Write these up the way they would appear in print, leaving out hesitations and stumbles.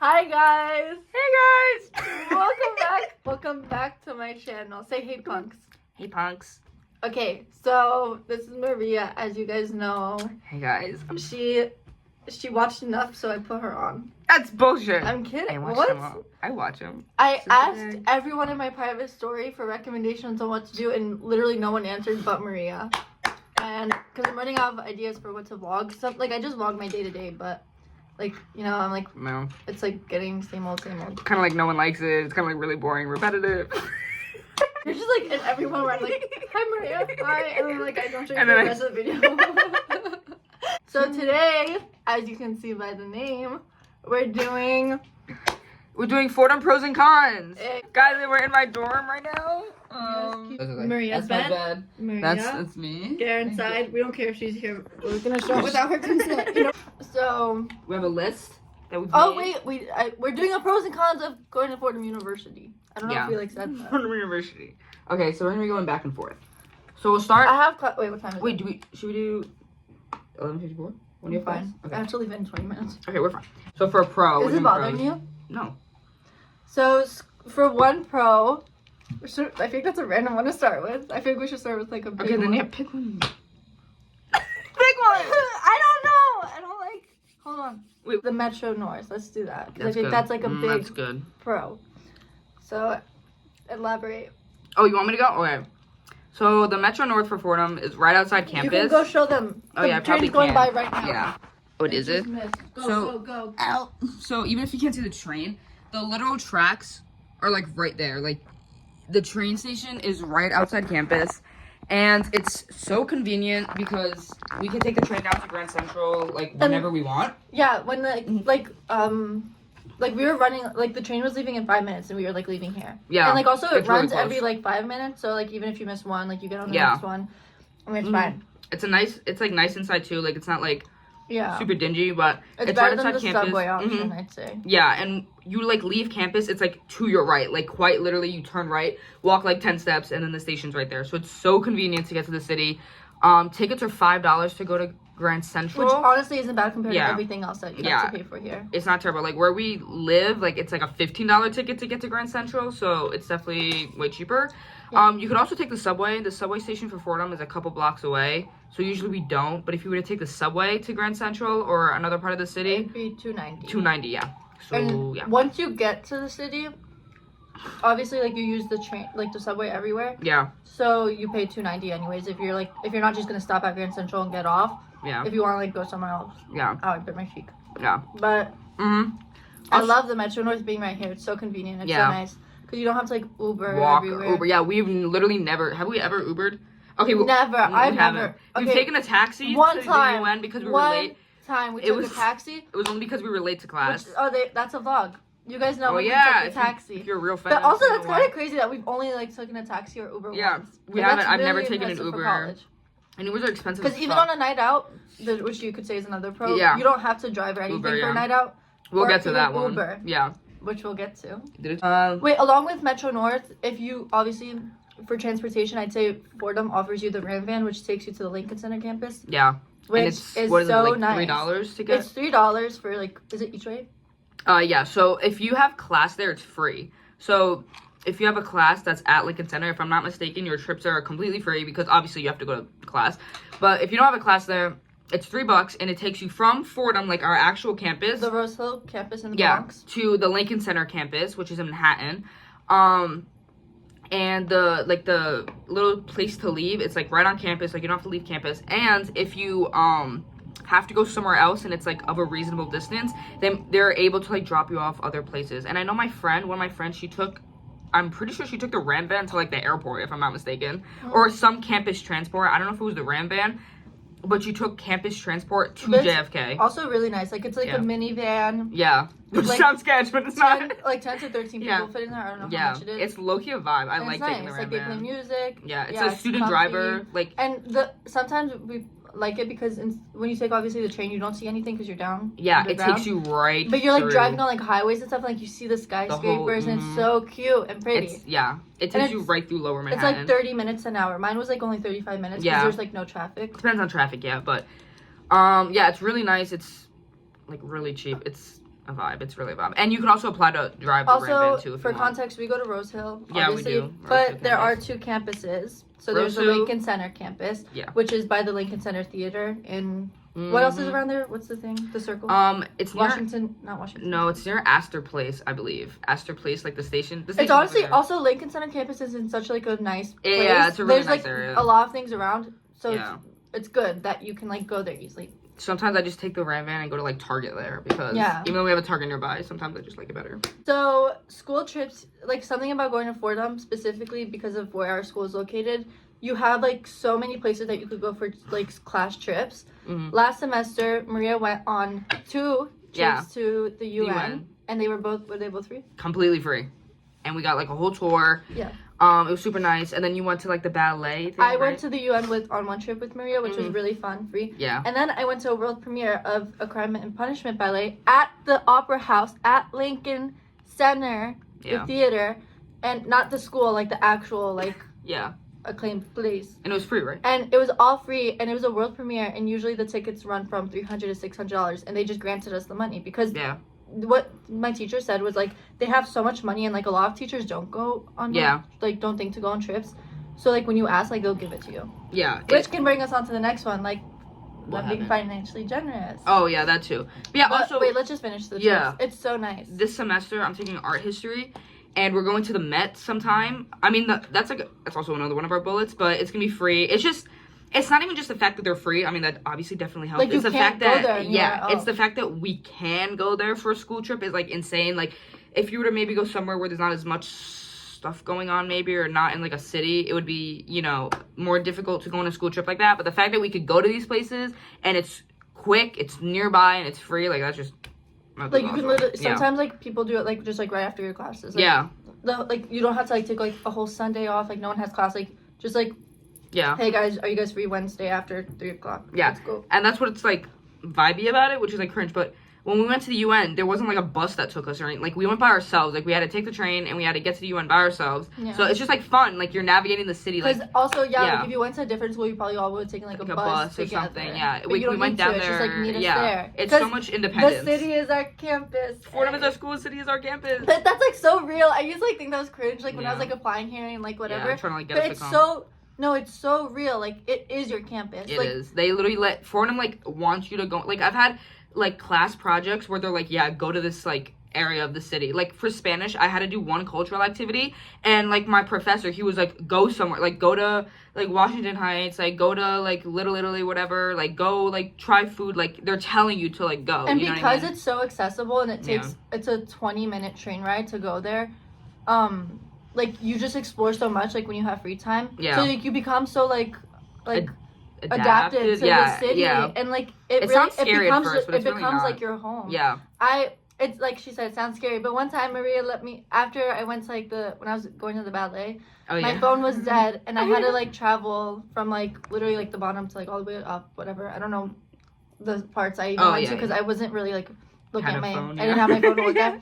Hi guys! Hey guys! Welcome back to my channel. Say hey punks. Hey punks. Okay, so this is Maria, as you guys know. Hey guys. She watched enough, so I put her on. That's bullshit. I'm kidding. I watch What? them all. I watch them. I asked everyone in my private story for recommendations on what to do, and literally no one answered but Maria. And because I'm running out of ideas for what to vlog. So, like, I just vlog my day to day, but like, you know, I'm like, No. it's like getting same old. Kind of like no one likes it. It's kind of like really boring, repetitive. You're just like in everyone where I'm like, hi Maria, hi, and then like I don't show you And the then rest of the video. So today, as you can see by the name, we're doing Fordham pros and cons. Eh. Guys, we're in my dorm right now. Maria's that's my bed. bed. Maria, That's me. get her inside. We don't care if she's here. We're gonna show it without her consent. You know? So. We have a list that we. Oh wait, we're doing a pros and cons of going to Fordham University. I don't know if we like said that. Fordham University. Okay, so we're gonna be going back and forth. So we'll start. I have wait, what time is Wait, it? should we do 11:54? When do you have Fine. class? Okay. I have to leave in 20 minutes. Okay, we're fine. So for a pro, Is it bothering you? No. So for one pro, I think that's a random one to start with. I think we should start with like a big Okay, then one. yeah, pick one. Big one! I don't know! I don't like... Hold on. Wait. The Metro North. Let's do that. 'Cause I That's think good. that's like a big That's good. pro. So, elaborate. Oh, you want me to go? Okay. So the Metro North for Fordham is right outside campus. You can go show them. Oh The yeah, I probably train's going can. by right now. Yeah. What is it? Go, So- go. Ow. So even if you can't see the train, the literal tracks are like right there. Like the train station is right outside campus. And it's so convenient because we can take the train down to Grand Central like whenever we want. Yeah, when like we were running, like the train was leaving in 5 minutes and we were like leaving here. Yeah. And like also it it's really runs close. every like 5 minutes, so like even if you miss one, like you get on the Yeah. next one. I mean, it's fine. It's like nice inside too. Like it's not like Yeah. super dingy, but It's it's better right than outside the campus. subway option, Mhm. I'd say. Yeah, and you like leave campus, it's like to your right, like quite literally you turn right, walk like 10 steps, and then the station's right there. So it's so convenient to get to the city. Tickets are $5 to go to Grand Central. Which honestly isn't bad compared Yeah. to everything else that you Yeah. have to pay for here. It's not terrible. Like where we live, like it's like a $15 ticket to get to Grand Central, so it's definitely way cheaper. Yeah. You could also take the subway. The subway station for Fordham is a couple blocks away, so usually we don't. But if you were to take the subway to Grand Central or another part of the city, It'd be $2.90. $2.90, yeah. So And yeah. once you get to the city, obviously like you use the train, like the subway everywhere. Yeah. So you pay $2.90 anyways. If you're not just gonna stop at Grand Central and get off. Yeah. If you want to like go somewhere else. Yeah. Oh, I bit my cheek. Yeah. But Mm-hmm. I love the Metro North being right here. It's so convenient. It's Yeah. so nice because you don't have to like Uber Walk or everywhere. Uber. Yeah, we've literally never. Have we ever Ubered? Okay, Never. I've we haven't. never. We've Okay. taken a taxi One to time. the UN because we were One late. time we It took was- a taxi. It was only because we were late to class. That's a vlog. You guys know Oh when yeah, we took a taxi. if you're a real fan. But also, you know that's why. kind of crazy that we've only like taken a taxi or Uber Yeah, once. we Like, haven't. that's I've never really taken an impressive for Uber. college. And Ubers are expensive. Because even on a night out, which you could say is another pro, Yeah. you don't have to drive or anything Uber, for yeah. a night out. we'll or get to even that one. Uber. Yeah. Which we'll get to. Did it? Wait, along with Metro North, if you obviously for transportation, I'd say Fordham offers you the Ram van, which takes you to the Lincoln Center campus. Yeah. Which and it's, is what is so it, like nice. $3 to get? It's $3 for like, is it each way? Yeah. So if you have class there, it's free. So if you have a class that's at Lincoln Center, if I'm not mistaken, your trips are completely free because obviously you have to go to class. But if you don't have a class there, it's $3 and it takes you from Fordham, like our actual campus. The Rose Hill campus in the Yeah, Bronx. to the Lincoln Center campus, which is in Manhattan. And the little place to leave, it's like right on campus, like you don't have to leave campus. And if you have to go somewhere else and it's like of a reasonable distance, then they're able to like drop you off other places. And I know one of my friends, I'm pretty sure she took the Ram van to like the airport, if I'm not mistaken, or some campus transport. I don't know if it was the Ram van, but you took campus transport to But it's JFK. Also really nice. Like it's like Yeah. a minivan. Yeah, which Like, sounds sketch, but it's not. 10 to 13 people Yeah. fit in there. I don't know how Yeah, much it is. it's low-key a vibe. I And like it's taking nice. the Like Ram they play van. music. Yeah, it's Yeah, a student comfy. driver. Like And sometimes we like it because when you take obviously the train, you don't see anything because you're down. yeah, it underground. takes you right. But you're like through. driving on like highways and stuff, and like you see the skyscrapers, and it's so cute and pretty. It takes you right through Lower It's Manhattan. like 30 minutes an hour. Mine was like only 35 minutes because Yeah. there's like no traffic. Depends on traffic, yeah, but yeah, it's really nice. It's like really cheap. It's a vibe. It's really a vibe. And you can also apply to drive the Grand Also, Van too. If for you want. context, we go to Rose Hill. Yeah, we obviously, do. Rose Hill But there are campus. 2 campuses. So Rose there's the Hill- Lincoln Center campus, Yeah. which is by the Lincoln Center Theater. And what else is around there? What's the thing? The circle? It's near, Not Washington. No, it's near Astor Place, I believe. Astor Place, like the station. The It's station's honestly over there. also Lincoln Center campus is in such like a nice place. Yeah, it's a really There's nice like area. a lot of things around, so Yeah. it's good that you can like go there easily. Sometimes I just take the Grand Van and go to like Target there because even though we have a Target nearby, sometimes I just like it better. So school trips, like something about going to Fordham specifically because of where our school is located, you have like so many places that you could go for like class trips. Mm-hmm. Last semester, Maria went on 2 trips to the UN, UN. and were they both free? Completely free, and we got like a whole tour. Yeah. It was super nice, and then you went to like the ballet thing, I went to the UN on one trip with Maria, which was really fun, free. Yeah. And then I went to a world premiere of a Crime and Punishment ballet at the Opera House at Lincoln Center, the theater, and not the school, like the actual like acclaimed place. And it was free, right? And it was all free, and it was a world premiere, and usually the tickets run from $300 to $600, and they just granted us the money because what my teacher said was like they have so much money, and like a lot of teachers don't go on like don't think to go on trips, so like when you ask, like they'll give it to you. Yeah. Which can bring us on to the next one, like What being happened? financially generous. Oh yeah, that too. But yeah. But, Also, wait, let's just finish the Yeah. trips. It's so nice. this semester I'm taking art history, and we're going to the Met sometime. I mean, that's also another one of our bullets, but it's gonna be free. It's not even just the fact that they're free. I mean, that obviously definitely helps. Like, you it's the can't fact go that there anywhere it's the else. fact that we can go there for a school trip is like insane. Like, if you were to maybe go somewhere where there's not as much stuff going on, maybe, or not in like a city, it would be more difficult to go on a school trip like that. But the fact that we could go to these places and it's quick, it's nearby, and it's free, like that's just Like you can literally sometimes like people do it like just like right after your classes. Like, like you don't have to like take like a whole Sunday off. Like no one has class. Like just like hey guys, are you guys free Wednesday after 3:00? Yeah. Let's go. And that's what it's like vibey about it, which is like cringe. But when we went to the UN, there wasn't like a bus that took us or anything. Like we went by ourselves. Like we had to take the train and we had to get to the UN by ourselves. Yeah. So it's just like fun. Like you're navigating the city. Because Like also like if you went to a different school, you probably all would have taken like a bus or something. Yeah. But We you don't went need down to. there. It's just like meet us yeah. there. It's so 'Cause much independence. The city is our campus. Fordham is our school. City is our campus. But that's like so real. I used to like think that was cringe, like when I was Yeah. like applying here and like whatever. Yeah, I'm trying to like get But us it's to come. so no, it's so real. Like it is your campus. It like, is. They literally let Fordham like want you to go. Like I've had like class projects where they're like, yeah, go to this like area of the city. Like for Spanish, I had to do one cultural activity, and like my professor, he was like, go somewhere, like go to like Washington Heights, like go to like Little Italy, whatever, like go like try food. Like they're telling you to like go. And you know because what I mean? it's so accessible and it takes it's a 20-minute train ride to go there, like you just explore so much like when you have free time. Yeah. So like you become so like adapted to the city, and like it sounds really scary it becomes at first, but it it's really becomes not. like your home. Yeah. It's like she said, it sounds scary, but one time Maria let me, after I went to like when I was going to the ballet, my phone was dead and I had to like travel from like literally like the bottom to like all the way up, whatever. I don't know the parts I even went to because I wasn't really like looking at my phone. I didn't have my phone to look at.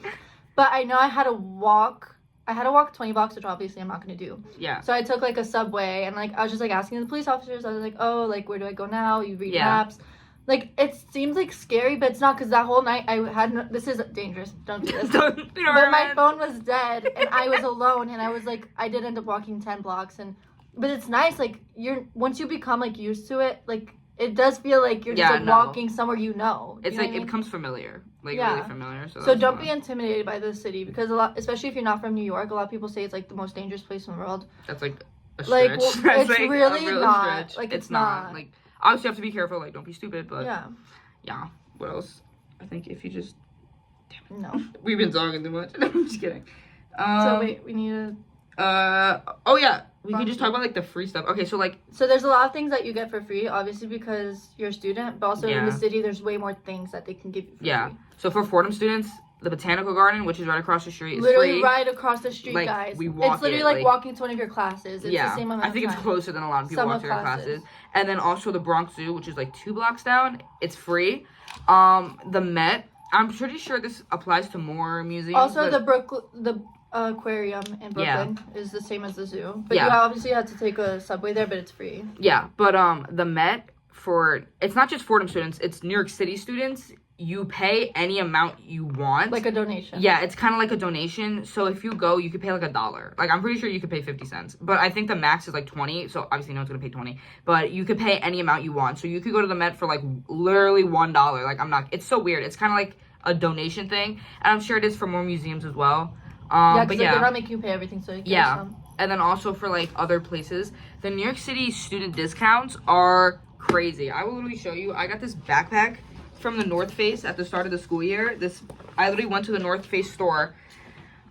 But I know I had to walk 20 blocks, which obviously I'm not going to do. Yeah. So I took like a subway and like I was just like asking the police officers, I was like, oh, like where do I go now? You read maps. Like, it seems, like, scary, but it's not, because that whole night I had this is dangerous, don't do this. But my phone was dead, and I was alone, and I was, like, I did end up walking 10 blocks, but it's nice, like, once you become, like, used to it, like, it does feel like you're just, like, walking somewhere you know. It's, like, it becomes familiar, like, really familiar, so don't be intimidated by the city, because especially if you're not from New York, a lot of people say it's, like, the most dangerous place in the world. That's, like, a like, stretch. well, it's like, really not. Stretch. Like, it's not. Like, obviously, you have to be careful. Like, don't be stupid. But yeah. What else? I think if you just. Damn it. No. We've been talking too much. I'm just kidding. So wait, we need to. Oh yeah. We can just talk about like the free stuff. Okay, so like. So there's a lot of things that you get for free, obviously because you're a student, but also in the city there's way more things that they can give you for free. So for Fordham students, the Botanical Garden, which is right across the street, is literally free. right across the street, like, guys. We walk it's literally like walking to one of your classes. It's the same amount I think of it's time. closer than a lot of people walk to their classes. And then also the Bronx Zoo, which is like 2 blocks down, it's free. The Met, I'm pretty sure this applies to more museums. Also, the aquarium in Brooklyn is the same as the zoo, but you obviously have to take a subway there, but it's free. Yeah, but the Met it's not just Fordham students, it's New York City students. you pay any amount you want. Like a donation. Yeah, it's kind of like a donation. So if you go, you could pay like $1. Like I'm pretty sure you could pay 50 cents. But I think the max is like 20. So obviously no one's gonna pay 20. But you could pay any amount you want. So you could go to the Met for like literally $1. Like it's so weird. It's kind of like a donation thing. And I'm sure it is for more museums as well. Yeah, because they're not making you pay everything. So and then also for like other places, the New York City student discounts are crazy. I will literally show you. I got this backpack from the North Face at the start of the school year. I literally went to the North Face store.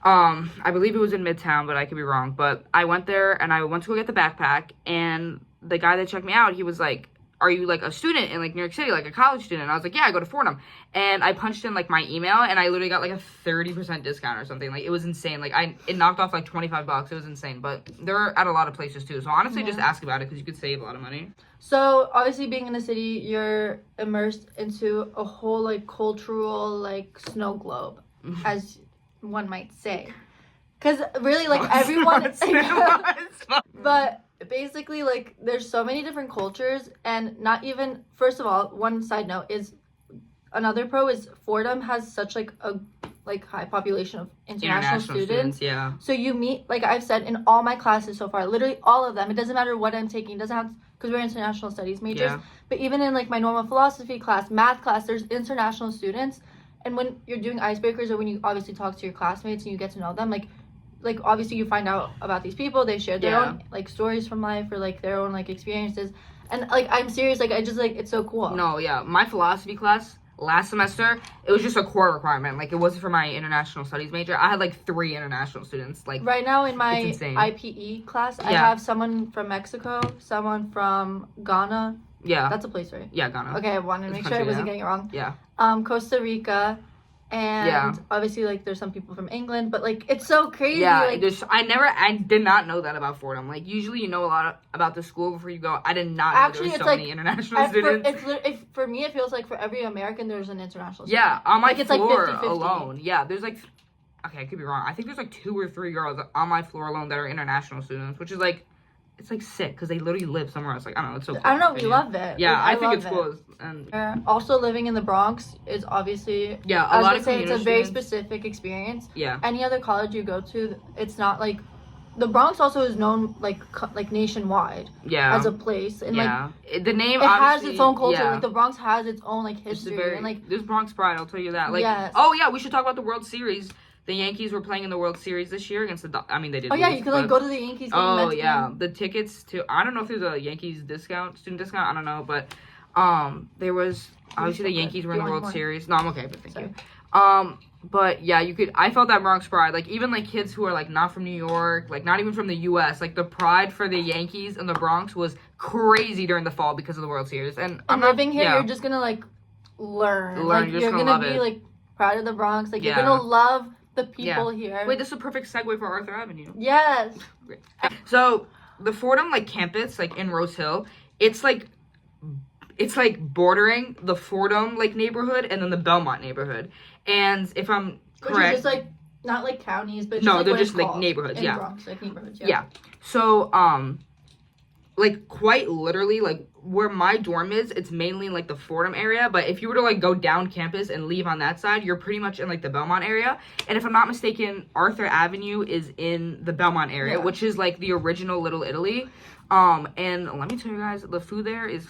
I believe it was in Midtown, but I could be wrong. But I went there and I went to go get the backpack, and the guy that checked me out, he was like, "Are you like a student in like New York City, like a college student?" And I was like, "Yeah, I go to Fordham." And I punched in like my email, and I literally got like a 30% discount or something. Like it was insane. Like it knocked off like $25. It was insane. But they're at a lot of places too. So honestly, just ask about it because you could save a lot of money. So obviously, being in the city, you're immersed into a whole like cultural like snow globe, as one might say. Because really, like everyone, but basically, like there's so many different cultures, and not even. First of all, one side note is another pro is Fordham has such like a high population of international students. Yeah. So you meet, like I've said in all my classes so far, literally all of them. It doesn't matter what I'm taking. It doesn't have because we're international studies majors. Yeah. But even in like my normal philosophy class, math class, there's international students. And when you're doing icebreakers or when you obviously talk to your classmates and you get to know them, like obviously you find out about these people. They share their own like stories from life or like their own like experiences. And like I'm serious, like I just like it's so cool. No, yeah, my philosophy class last semester, it was just a core requirement. Like it wasn't for my international studies major. I had like 3 international students. Like right now in my IPE class, I have someone from Mexico, someone from Ghana. Yeah, that's a place, right? Yeah, Ghana. Okay, I wanted to make sure I wasn't getting it wrong. Yeah. Costa Rica. And obviously, like, there's some people from England, but, like, it's so crazy. Yeah, like, I did not know that about Fordham. Like, usually you know a lot about the school before you go. I did not know there were so many international students. For me, it feels like for every American, there's an international student. Yeah, on my floor it's like 50-50. alone. Yeah, there's, like, okay, I could be wrong. I think there's, like, 2 or 3 girls on my floor alone that are international students, which is, like, it's like sick because they literally live somewhere else. Like I don't know, it's so cool. I don't know, we love it. Yeah, I think it's cool. And also living in the Bronx is obviously a lot of it's a very specific experience. Yeah. Any other college you go to, it's not like the Bronx also is known like nationwide. Yeah. As a place and like the name it has its own culture. Yeah. Like the Bronx has its own like history and like there's Bronx pride. I'll tell you that. Like yes. Oh yeah, we should talk about the World Series. The Yankees were playing in the World Series this year against the. I mean, they did. Oh yeah, you could like go to the Yankees game. Oh yeah, the tickets to. I don't know if there's a Yankees student discount. I don't know, but there was obviously the Yankees were in the World Series. No, I'm okay, but thank you. But yeah, you could. I felt that Bronx pride, like even like kids who are like not from New York, like not even from the U.S. Like the pride for the Yankees in the Bronx was crazy during the fall because of the World Series. And I'm living here, you're just gonna like learn. Like you're gonna be like proud of the Bronx. Like you're gonna love the people here. Wait, this is a perfect segue for Arthur Avenue. Yes. So the Fordham like campus, like in Rose Hill, it's like bordering the Fordham like neighborhood and then the Belmont neighborhood. And if I'm correct, which is just like not like counties, but no, they're just like neighborhoods. In yeah, Bronx, like neighborhoods. Yeah. So like quite literally like where my dorm is, it's mainly in like the Fordham area, but if you were to like go down campus and leave on that side, you're pretty much in like the Belmont area. And if I'm not mistaken, Arthur Avenue is in the Belmont area, which is like the original Little Italy. And let me tell you guys, the food there is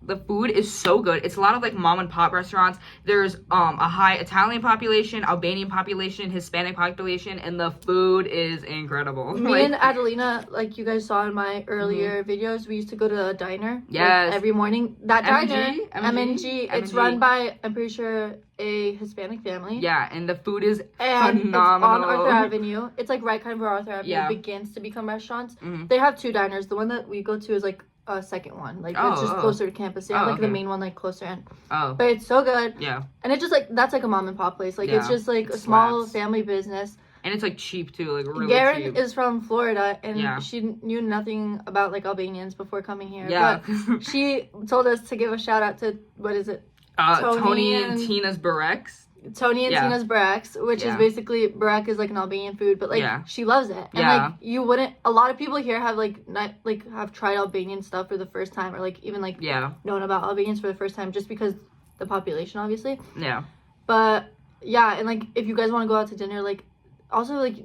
the food is so good. It's a lot of like mom and pop restaurants. There's a high Italian population, Albanian population, Hispanic population, and the food is incredible. Me and Adelina, like you guys saw in my earlier videos, we used to go to a diner. Yes. Like, every morning. That diner, MNG. It's run by, I'm pretty sure, a Hispanic family. Yeah, and the food is phenomenal. It's on Arthur Avenue. It's like right kind of where Arthur Avenue begins to become restaurants. Mm-hmm. They have 2 diners. The one that we go to is like a second one. Like it's just closer to campus. They have like the main one like closer in. Oh. But it's so good. Yeah. And it just like that's like a mom and pop place. Like it's just like a small family business. And it's like cheap too, like really Garen cheap. is from Florida, and she knew nothing about like Albanians before coming here. Yeah. But she told us to give a shout out to what is it? Tony and Tina's Barrecs. Tony and Tina's Barrecs, which is basically Barek is like an Albanian food, but like she loves it. And like you wouldn't. A lot of people here have like not like have tried Albanian stuff for the first time, or like even like known about Albanians for the first time, just because the population, obviously. Yeah. But yeah, and like if you guys want to go out to dinner, like also like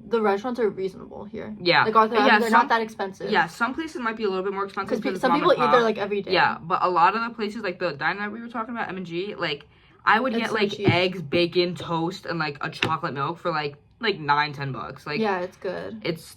the restaurants are reasonable here. Yeah. Like Arthur Avenue, they're not that expensive. Yeah, some places might be a little bit more expensive because some people eat there like every day. Yeah, but a lot of the places, like the diner that we were talking about, M&G, like I would get like eggs, bacon, toast, and like a chocolate milk for like $9-10. Like yeah, it's good. It's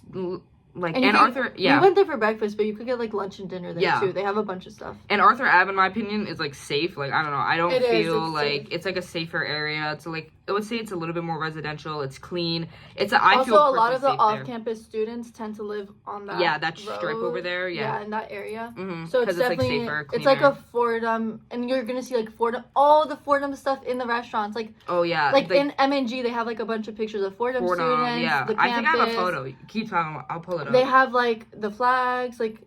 like and Arthur. Yeah, we went there for breakfast, but you could get like lunch and dinner there too. They have a bunch of stuff. And Arthur Ave, in my opinion, is like safe. Like I don't know, I don't feel like safe. it's like a safer area. It's like I would say it's a little bit more residential. It's clean. It's also a lot of the off-campus students tend to live on that that strip over there. Yeah, in that area. Mm-hmm. So it's definitely like safer, it's like a Fordham, and you're gonna see like Fordham, all the Fordham stuff in the restaurants. Like like in M&G, they have like a bunch of pictures of Fordham students. Yeah, the I think I have a photo. Keep talking. I'll pull it up. They have like the flags, like.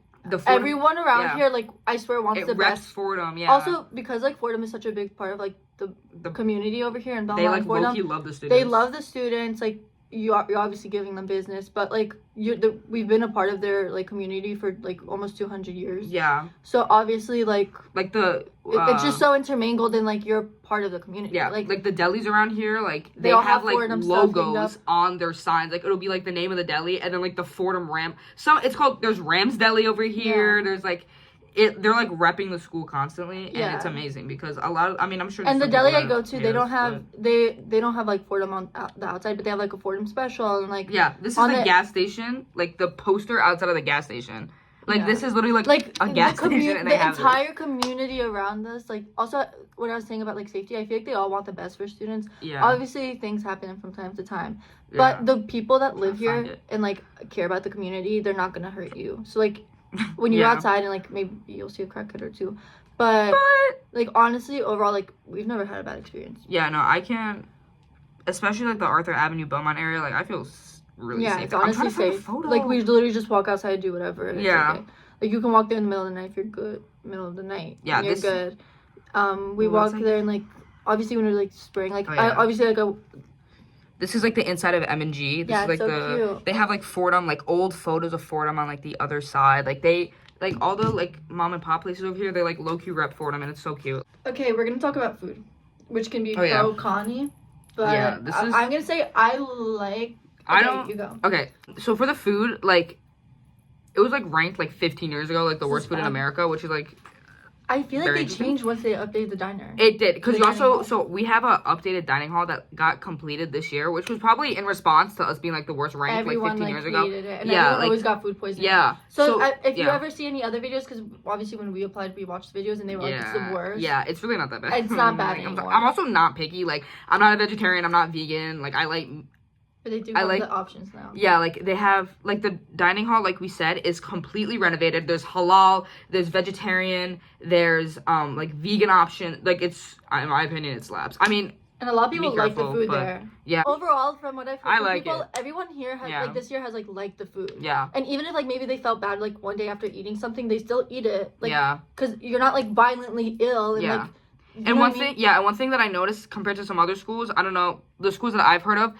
Everyone around here, like I swear, wants the best. Fordham, yeah. Also, because like Fordham is such a big part of like the community over here in Belmont, they like Fordham, low-key love the students. They love the students. Like you're obviously giving them business, but like we've been a part of their like community for like almost 200 years. Yeah. So obviously, like it's just so intermingled, and like you're part of the community. Yeah. Like the delis around here, like they all have like Fordham logos on their signs. Like it'll be like the name of the deli, and then like the Fordham Ram. It's called. There's Ram's Deli over here. Yeah. There's like. They're like repping the school constantly, and it's amazing because a lot of I'm sure. And the deli I go to, they don't have they don't have like Fordham on the outside, but they have like a Fordham special and like this is the gas station, like the poster outside of the gas station. Like this is literally like a gas station, and the entire community around us. Like also what I was saying about like safety, I feel like they all want the best for students. Yeah. Obviously things happen from time to time, but the people that live here and like care about the community, they're not gonna hurt you. So like. When you're outside and like maybe you'll see a crackhead or two, but like honestly overall like we've never had a bad experience. Yeah, no, I can't, especially like the Arthur Avenue Beaumont area. Like I feel really safe. It's honestly safe. Like we literally just walk outside, do whatever. And it's okay. Like you can walk there in the middle of the night if you're good. Middle of the night. Yeah, you're good. We walk there and like obviously when we're like spring, like obviously like a. This is like the inside of M&G. This is like cute. They have like Fordham, like old photos of Fordham on like the other side. Like they like all the like mom and pop places over here, they like low key rep Fordham, and it's so cute. Okay, we're gonna talk about food, which can be pro-conny, but I'm gonna say I like. Okay, you go. Okay, so for the food, like it was like ranked like 15 years ago, like the worst food in America, which is like. I feel like they changed once they updated the diner. It did, because so we have a updated dining hall that got completed this year, which was probably in response to us being like the worst ranked like 15 years ago. It, and everyone always got food poisoning. Yeah. So if you ever see any other videos, because obviously when we applied, we watched videos and they were like, it's the worst. Yeah, it's really not that bad. It's not bad anymore. I'm also not picky. Like I'm not a vegetarian. I'm not vegan. Like I like. But they do have the options now. Yeah, like they have, like the dining hall, like we said, is completely renovated. There's halal, there's vegetarian, there's like vegan option. Like it's, in my opinion, it slaps. I mean, and a lot of people like the food there. Yeah. Overall, from what I've heard from people, it. Everyone here has like this year has like liked the food. Yeah. And even if like maybe they felt bad like one day after eating something, they still eat it. Like, yeah. Because you're not like violently ill and like. And one thing that I noticed compared to some other schools, I don't know, the schools that I've heard of.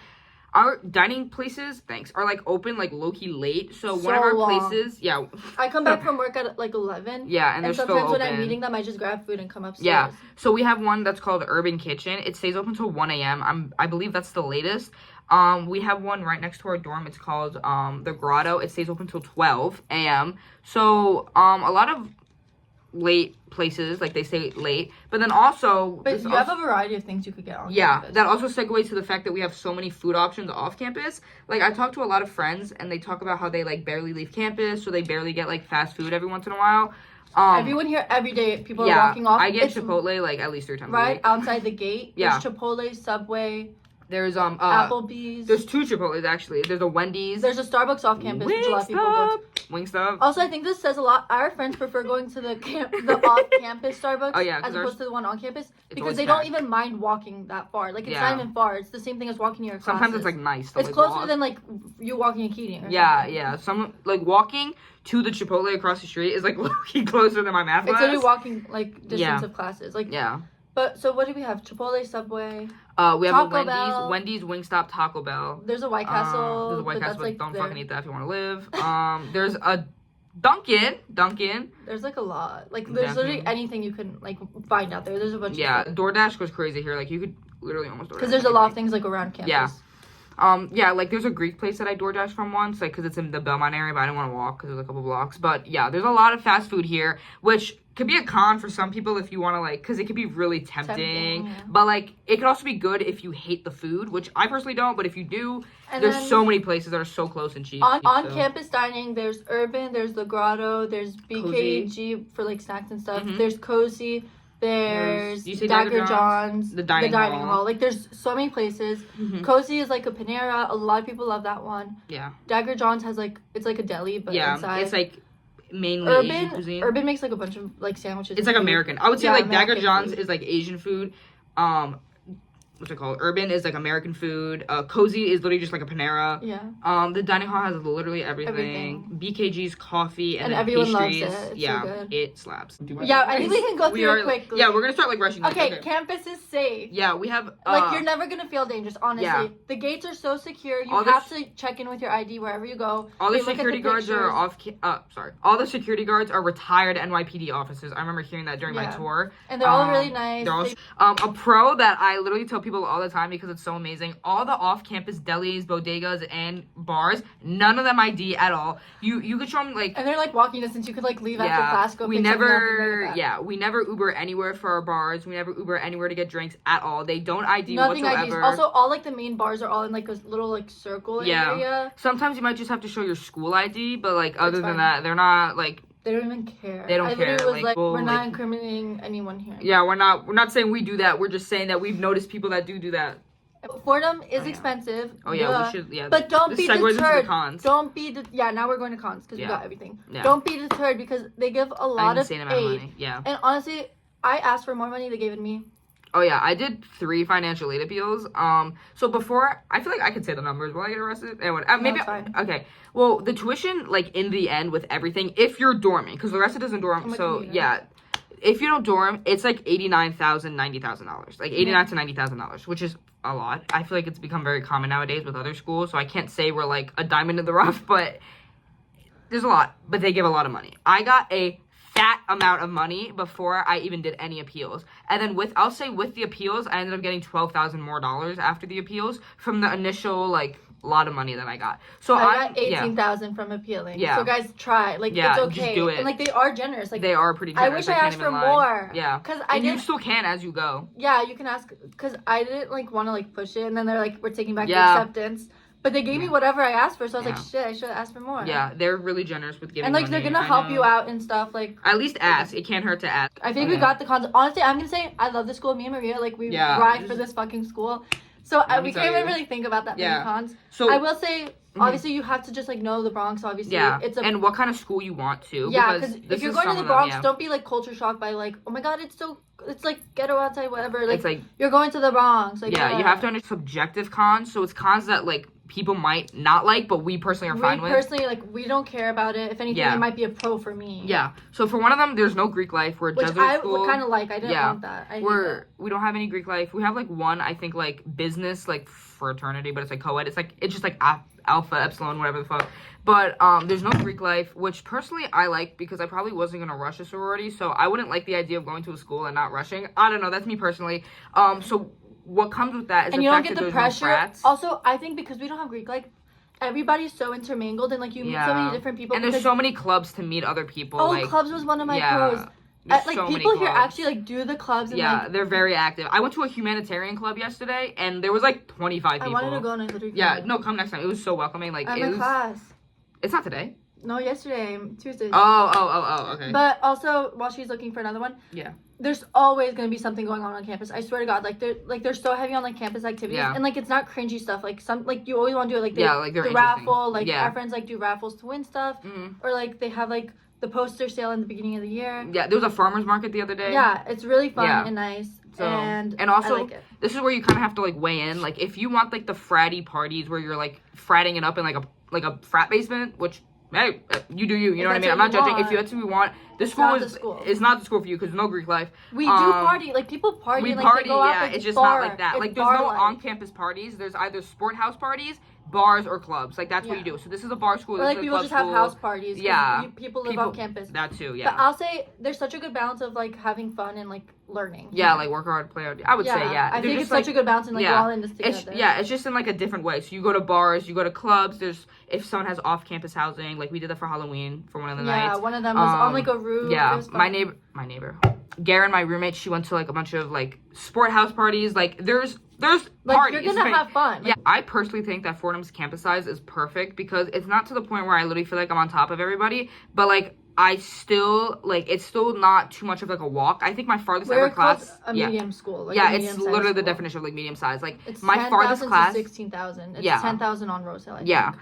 Our dining places, are like open like low-key late. So one of our places, I come back from work at like 11. Yeah, and they're still open. Sometimes when I'm meeting them, I just grab food and come upstairs. Yeah, so we have one that's called Urban Kitchen. It stays open till 1 a.m. I believe that's the latest. We have one right next to our dorm. It's called the Grotto. It stays open till 12 a.m. So a lot of late places, like they stay late, but then also you have a variety of things you could get on campus. That also segues to the fact that we have so many food options off campus. Like I talk to a lot of friends and they talk about how they like barely leave campus, so they barely get like fast food every once in a while. Everyone here every day, people are walking off. I get Chipotle like at least 3 times a week. Right outside the gate. There's Chipotle, Subway. There's Applebee's. There's 2 Chipotle's actually. There's a Wendy's. There's a Starbucks off campus, which a lot of people go to. Wingstop. Also, I think this says a lot. Our friends prefer going to the off-campus Starbucks as opposed to the one on campus because they don't even mind walking that far. Like it's not even far. It's the same thing as walking to your classes. Sometimes it's like nice. It's closer than like you walking in Keating. Yeah. Some like walking to the Chipotle across the street is like closer than my math class. It's only walking like distance of classes. Like But so what do we have? Chipotle, Subway. We have a Wendy's, Wingstop, Taco Bell. There's a White Castle. There's a White Castle, but don't fucking eat that if you want to live. There's a Dunkin'. There's like a lot. Like there's literally anything you can like find out there. There's a bunch of stuff. DoorDash goes crazy here. Like you could literally almost DoorDash. Because there's a lot of things like around campus. Yeah, like there's a Greek place that I DoorDash from once, like because it's in the Belmont area, but I didn't want to walk because there's a couple blocks. But yeah, there's a lot of fast food here, which could be a con for some people if you want to like, because it could be really tempting. But like, it could also be good if you hate the food, which I personally don't. But if you do, there's so many places that are so close and cheap. On campus dining, there's Urban, there's the Grotto, there's BKG for like snacks and stuff. There's Cozy. There's Dagger John's, the dining hall. Like, there's so many places. Cozy is like a Panera. A lot of people love that one. Yeah. Dagger John's has like, it's like a deli, but inside. It's like mainly Asian cuisine. Urban makes like a bunch of like sandwiches. It's like American. I would say like Dagger John's is like Asian food. What's it called? Urban is like American food. Cozy is literally just like a Panera. Yeah. The dining hall has literally everything. BKG's coffee and then everyone pastries. loves it. It's yeah, so good. It slaps. Yeah, I think we can go through it quickly. Yeah, we're gonna start like rushing. Okay, campus is safe. Yeah, we have like you're never gonna feel dangerous. Honestly, the gates are so secure. You have to check in with your ID wherever you go. All the security guards are all the security guards are retired NYPD officers. I remember hearing that during my tour. And they're all really nice. They're all a pro that I literally tell people all the time because it's so amazing. All the off-campus delis, bodegas, and bars, none of them ID at all. You could show them like, and they're like walking distance. You could like leave after class, go. We never Uber anywhere for our bars. We never Uber anywhere to get drinks at all. They don't ID whatsoever. IDs. Also, all like the main bars are all in like a little like circle area. Sometimes you might just have to show your school ID, but like other than that, they're not like. They don't even care. They don't care. It was like we're not incriminating anyone here. Yeah, we're not saying we do that. We're just saying that we've noticed people that do that. Fordham is expensive. Oh yeah, we should. Yeah, but don't be deterred. Cons. Don't be. Now we're going to cons because we got everything. Yeah. Don't be deterred because they give a lot of aid. Amount of money. Yeah. And honestly, I asked for more money. They gave it to me. Oh yeah, I did 3 financial aid appeals. So before, I feel like I could say the numbers. Will I get arrested? Anyway, maybe. Okay. Well, the tuition, like in the end, with everything, if you're dorming, because the rest of it doesn't dorm. So yeah. If you don't dorm, it's like $89,000, $90,000, like $89,000 to $90,000, which is a lot. I feel like it's become very common nowadays with other schools, so I can't say we're like a diamond in the rough, but there's a lot. But they give a lot of money. I got a fat amount of money before I even did any appeals, and then with the appeals, I ended up getting $12,000 more after the appeals from the initial like. Lot of money that I got. So I got 18,000 from appealing. Yeah. So guys, try. Like it's okay. Just do it. And like they are generous. Like they are pretty generous. I wish I asked for more. Yeah. Because you still can as you go. Yeah, you can ask. Because I didn't like want to like push it, and then they're like, we're taking back the acceptance. But they gave me whatever I asked for, so I was like, shit, I should have asked for more. Yeah, they're really generous with giving. And like money. They're gonna help you out and stuff. Like at least ask. It can't hurt to ask. I think we got the cons. Honestly, I'm gonna say I love the school. Me and Maria, like we ride for this fucking school. So we can't even really think about that many cons. So I will say, obviously, you have to just like know the Bronx. Obviously, and what kind of school you want to. Yeah, because if you're going to the Bronx, don't be like culture shocked by like, oh my god, it's like ghetto outside, whatever. Like, it's like you're going to the Bronx. Like, you have to understand subjective cons. So it's cons that like people might not like, but we personally are fine with. Personally, like we don't care about it. If anything, it might be a pro for me. Yeah. So for one of them, there's no Greek life. We're Jesuit school. Which I kind of like. I didn't want that. We don't have any Greek life. We have like one, I think, like business like fraternity, but it's like co-ed. It's just like alpha, epsilon, whatever the fuck. But there's no Greek life, which personally I like because I probably wasn't gonna rush a sorority, so I wouldn't like the idea of going to a school and not rushing. I don't know. That's me personally. So. What comes with that is and the you fact don't get that the pressure. Also, I think because we don't have Greek, like everybody's so intermingled and like you meet so many different people. And there's so many clubs to meet other people. Oh, like, clubs was one of my pros. Like so people here actually like do the clubs. And, like, they're very active. I went to a humanitarian club yesterday, and there was like 25 people. I wanted to go and I literally no, come next time. It was so welcoming. Like I'm in class. It's not today. No, yesterday, Tuesday. Oh, okay. But also, while she's looking for another one, there's always gonna be something going on campus. I swear to God, they're so heavy on like campus activities, and like it's not cringy stuff. Like you always want to do it, like the raffle. Like our friends like do raffles to win stuff, or like they have like the poster sale in the beginning of the year. Yeah, there was a farmer's market the other day. Yeah, it's really fun and nice. So, and also, I like it. This is where you kind of have to like weigh in. Like if you want like the fratty parties where you're like fratting it up in like a frat basement, which. Hey, you do you. You know what I mean? I'm not judging. If that's what you want, The school not is the school. It's not the school for you because no Greek life. We do party, like people party. We and, like, party, they go out, yeah. like, It's just bar. not like that. It's Like there's no bar-like. on-campus parties. There's either sport house parties, bars, or clubs. Like that's what you do. So this is a bar school. Or This like is a people club just have school. house parties. 'Cause Yeah. people live on campus. That too, But yeah. I'll say there's such a good balance of like having fun and like learning. Yeah, like work hard, play hard. I would say, yeah. I They're think just, it's such a good balance and like yeah. we're all in this It's together. it's just in like a different way. So you go to bars, you go to clubs. There's if someone has off-campus housing, like we did that for Halloween for one of the nights. Yeah, one of them was on like a roof. It Yeah, was fun. my neighbor, Garen, my roommate, she went to like a bunch of like sport house parties. Like there's Like parties. you're gonna like, have fun. yeah, I personally think that Fordham's campus size is perfect because it's not to the point where I literally feel like I'm on top of everybody, but like I still like it's still not too much of like a walk. I think my farthest We're ever class, called a medium school. Like yeah, a it's medium-sized literally the school. definition of like medium size. Like It's my 10,000 farthest to class, 16,000. It's Yeah. 10,000 on Roselle. I think. yeah.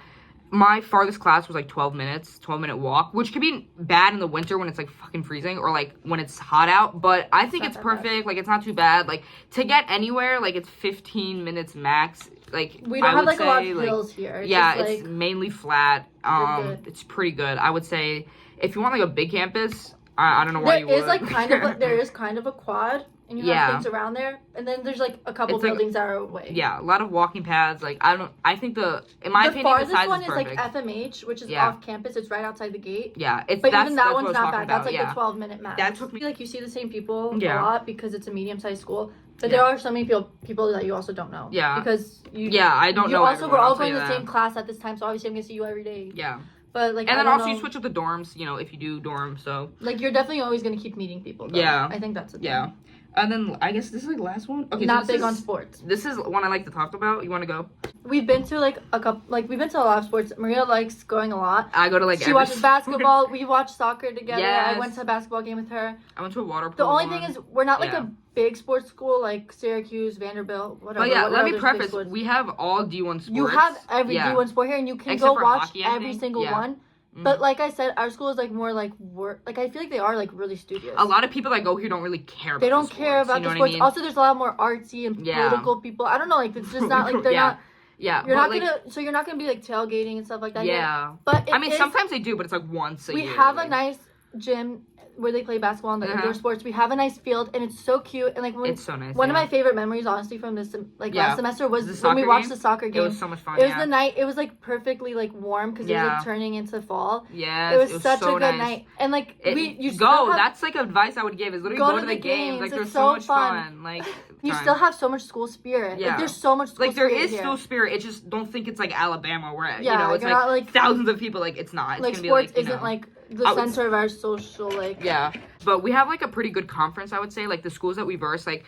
My farthest class was like 12 minutes, 12-minute walk, which could be bad in the winter when it's like fucking freezing or like when it's hot out. But I think it's not that bad. perfect. Like it's not too bad. Like to get anywhere, like it's 15 minutes max. Like We don't I have would like a lot say, of like, hills here. It's yeah, just, it's like, mainly flat. good. It's pretty good. I would say if you want like a big campus, I don't know why there you is would. like there is kind of a quad, and you Yeah. have things around there, and then there's like a couple It's, like, buildings that are away. yeah, a lot of walking paths. Like I think in my The opinion, the farthest size one is is like perfect. FMH, which is Yeah. off campus. It's right outside the gate. Yeah, it's But that's even that's that what one's I was not talking bad. That's about, like yeah. the 12-minute max. That took me- I feel like you see the same people Yeah. a lot because it's a medium-sized school. But Yeah. there are so many people that you also don't know. Yeah. Because you. Yeah, I don't You know. also everyone, we're all I'll tell going you to the that. same class at this time, so obviously I'm gonna see you every day. Yeah. But like, And I then don't also know. you switch up the dorms, you know, if you do dorm, so. Like you're definitely always gonna keep meeting people. Though. Yeah. I think that's the thing. Yeah. And then I guess this is like the last one. Okay. Not so big on sports. This is one I like to talk about. You want to go? We've been to like a couple. Like we've been to a lot of sports. Maria likes going a lot. I go to like She every watches sport. basketball. We watch soccer together. Yes. I went to a basketball game with her. I went to a water The polo only one. thing is, we're not like Yeah. a big sports school like Syracuse, Vanderbilt, whatever. But yeah, whatever let me those big preface. schools. We have all D1 sports. You have every Yeah. D1 sport here, and you can Except go for watch hockey, I every think. single Yeah. one. But like I said, our school is like more like work. Like I feel like they are like really studious. A lot of people that go here don't really care about They don't the care sports, about you know the what I sports. mean? Also, there's a lot more artsy and Yeah. political people. I don't know. Like it's just not like they're Yeah. not. Yeah. You're but, not like, gonna. So you're not gonna be like tailgating and stuff like that. here. Yeah. But I mean, it is- sometimes they do, but it's like once a we year. have a like- nice gym where they play basketball and the Uh-huh. indoor sports. We have a nice field, and it's so cute. And like when, It's so nice. one of yeah. my favorite memories, honestly, from this like Yeah. last semester was The when we soccer watched game? the soccer It game. was so much fun. It was yeah. the night. It was like perfectly like warm because it was Yeah. like turning into fall. Yes, It was such so a good nice. night, and like you go. still have, That's like advice I would give. Is literally go to the games. Like It's there's so so much fun. fun. Like you fun. still have so much school spirit. Yeah. Like there's so much school like there spirit is here. still spirit. It just don't think it's like Alabama where Yeah, you know it's you're like, not, like- thousands of people. Like it's not. It's like gonna sports be like, you isn't know. like the I would center of our social like. Yeah, but we have like a pretty good conference. I would say like the schools that we verse like.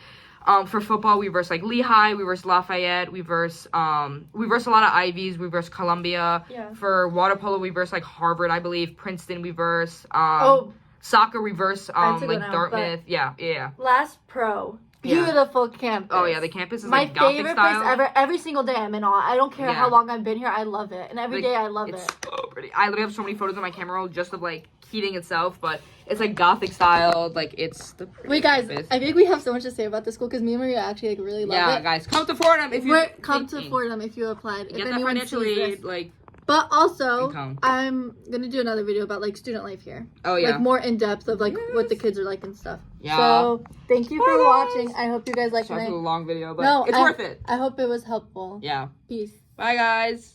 For football, we verse like Lehigh, we verse Lafayette, we verse a lot of Ivies, we verse Columbia. Yeah. For water polo, we verse like Harvard, I believe, Princeton, we verse. Oh, Soccer, we verse I took like it out, Dartmouth. Yeah. last pro. Yeah. Beautiful campus. Oh yeah, the campus is My like Gothic favorite style. place ever. Every single day I'm in awe. I don't care Yeah. how long I've been here. I love it, and every Like, day I love it's it. so pretty. I literally have so many photos on my camera roll just of like Keating itself, but it's like Gothic style. Like it's the Wait, guys, campus. I think we have so much to say about this school because me and Maria actually like really love Yeah, it. guys, come to Fordham if you Come to thinking. Fordham if you applied. Get if that anyone financial sees aid, this. like But also, Income. I'm gonna do another video about like student life here. oh yeah. Like more in depth of like what the Yes. kids are like and stuff. Yeah. So thank you for Bye, watching. guys. I hope you guys liked Sorry my. for the long video, but No, it's worth it. I hope it was helpful. Yeah. Peace. Bye guys.